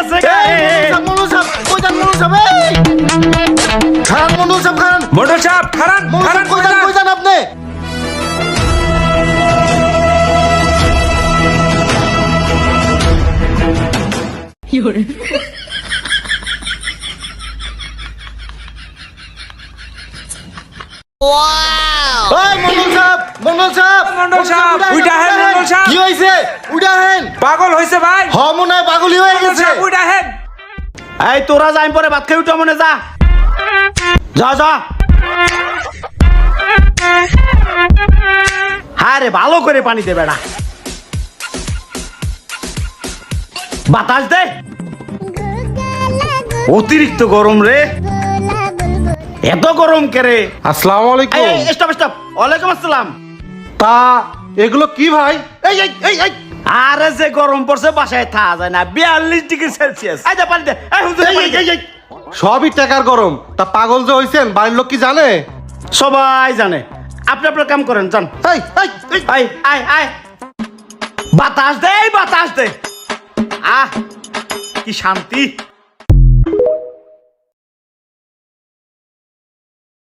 আছে মন্ডল সাহেব কই যান মন্ডল সাহেব খান মন্ডল সাহেব খান মন্ডল সাহেব খারান খারান কই যান আপনি মন্ডল সাহেব উইটা হেন মন্ডল সাহেব কি হইছে উইটা হেন পাগল হইছে ভাই হ মনে হয় পাগলই হয়ে মন্ডল গেছে সাহেব উইটা হেন এই তোরা যাই পরে ভাত খাই উঠা মনে যা যা হ্যাঁ রে ভালো করে পানি দে বেড়া বাতাস দে অতিরিক্ত গরম রে এত গরম কে রে আসসালামু আলাইকুম। স্টপ ওয়ালাইকুম আসসালাম তা এগুলো কি ভাই? এই আরে যে গরম পড়ছে বাসায় থাকা যায় না 42 ডিগ্রি সেলসিয়াস এই দে পানি দে এই হুজুর পানি দে। সবই টাকার গরম। তা পাগল যে হইছেন বাড়ির লোক কি জানে? সবাই জানে আপনি আপনার কাম করেন জান আয় বাতাস দে আহ কি শান্তি